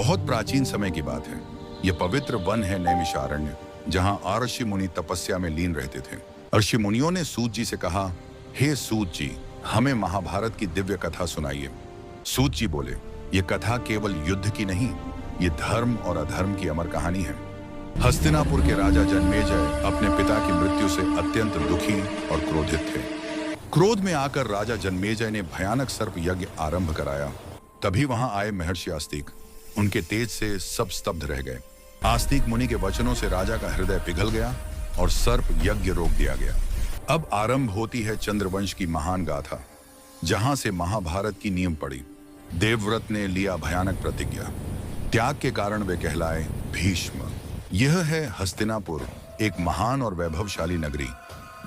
बहुत प्राचीन समय की बात है। यह पवित्र वन है नैमिषारण्य, जहां ऋषि मुनि तपस्या में लीन रहते थे। ऋषि मुनियों ने सूत जी से कहा, हे सूत जी, हमें महाभारत की दिव्य कथा सुनाइए। सूत जी बोले, ये कथा केवल युद्ध की नहीं, ये धर्म और अधर्म की अमर कहानी है। हस्तिनापुर के राजा जन्मेजय अपने पिता की मृत्यु से अत्यंत दुखी और क्रोधित थे। क्रोध में आकर राजा जन्मेजय ने भयानक सर्प यज्ञ आरंभ कराया। तभी वहां आए महर्षि आस्तिक। उनके तेज से सब स्तब्ध रह गए। आस्तिक मुनि के वचनों से राजा का हृदय पिघल गया और सर्प यज्ञ रोक दिया गया। अब आरंभ होती है चंद्रवंश की महान गाथा, जहां से महाभारत की नींव पड़ी। देवव्रत ने लिया भयानक प्रतिज्ञा। त्याग के कारण वे कहलाए भीष्म। यह है हस्तिनापुर, एक महान और वैभवशाली नगरी,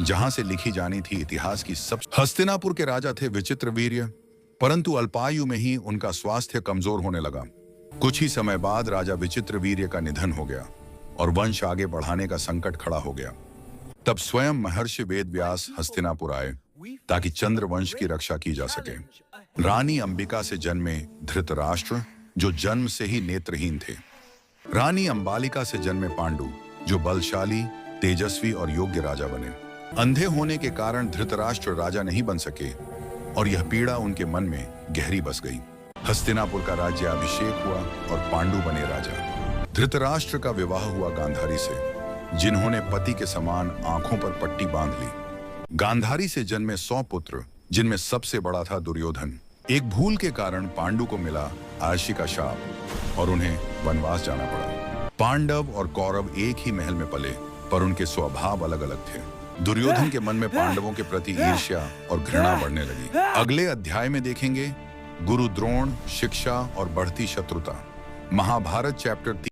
जहां से लिखी जानी थी इतिहास की सब। हस्तिनापुर के राजा थे विचित्रवीर्य, परंतु अल्पायु में ही उनका स्वास्थ्य कमजोर होने लगा। कुछ ही समय बाद राजा विचित्रवीर्य का निधन हो गया और वंश आगे बढ़ाने का संकट खड़ा हो गया। तब स्वयं महर्षि वेदव्यास हस्तिनापुर आए ताकि चंद्रवंश की रक्षा की जा सके। रानी अंबिका से जन्मे धृतराष्ट्र, जो जन्म से ही नेत्रहीन थे। रानी अंबालिका से जन्मे पांडु, जो बलशाली, तेजस्वी और योग्य राजा बने। अंधे होने के कारण धृतराष्ट्र राजा नहीं बन सके और यह पीड़ा उनके मन में गहरी बस गई। हस्तिनापुर का राज्य अभिषेक हुआ और पांडु बने राजा। धृतराष्ट्र का विवाह हुआ गांधारी से, जिन्होंने पति के समान आंखों पर पट्टी बांध ली। गांधारी से जन्मे 100 पुत्र, जिनमें सबसे बड़ा था दुर्योधन। एक भूल के कारण पांडु को मिला आयशी का शाप और उन्हें वनवास जाना पड़ा। पांडव और कौरव एक ही महल में पले, पर उनके स्वभाव अलग अलग थे। दुर्योधन के मन में पांडवों के प्रति ईर्ष्या और घृणा बढ़ने लगी। अगले अध्याय में देखेंगे गुरु द्रोण, शिक्षा और बढ़ती शत्रुता। महाभारत चैप्टर